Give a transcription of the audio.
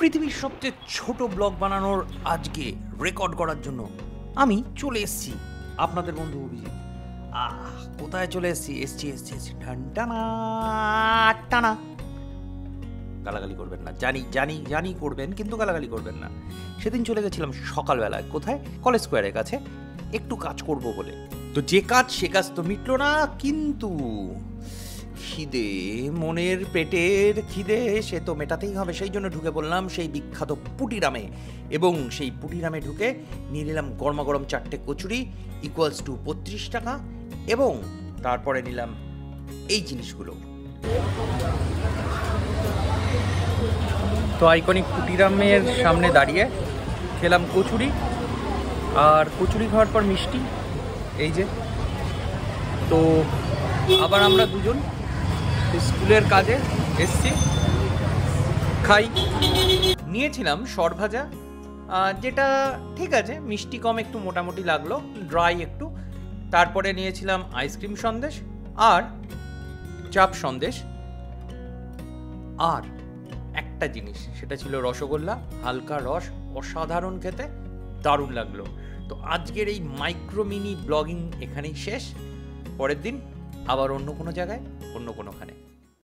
পৃথিবীর সবচেয়ে ছোট ব্লগ বানানোর আজকে রেকর্ড করার জন্য আমি চলে এসেছি আপনাদের বন্ধু অভিজিৎ। কোথায় চলে এসেছি টানা টানা। গালাগালি করবেন না, জানি জানি জানি করবেন, কিন্তু গালাগালি করবেন না। সেদিন চলে গেছিলাম সকালবেলায়, কোথায়? কলেজ স্কোয়ারের কাছে একটু কাজ করব বলে। তো যে কাজ সে কাজ তো মিটলো না, কিন্তু খিদে, মনের পেটের খিদে সে তো মেটাতেই হবে। সেই জন্য ঢুকে বললাম সেই বিখ্যাত পুটিরামে, এবং সেই পুটিরামে ঢুকে নিয়ে নিলাম গরমা গরম 4টে কচুরি ইকুয়ালস টু 32 টাকা, এবং তারপরে নিলাম এই জিনিসগুলো। তো আইকনিক পুটিরামের সামনে দাঁড়িয়ে খেলাম কচুরি, আর কচুরি খাওয়ার পর মিষ্টি, এই যে। তো আবার আমরা দুজন স্কুলের কাজে এসছি, খাই। নিয়েছিলাম সরভাজা, যেটা ঠিক আছে, মিষ্টি কম, একটু মোটামুটি লাগলো, ড্রাই একটু। তারপরে নিয়েছিলাম আইসক্রিম সন্দেশ আর চাপ সন্দেশ, আর একটা জিনিস, সেটা ছিল রসগোল্লা, হালকা রস, অসাধারণ খেতে, দারুণ লাগলো। তো আজকের এই মাইক্রো মিনি ব্লগিং এখানেই শেষ। পরের দিন আবার অন্য কোনো জায়গায়, অন্য কোনোখানে।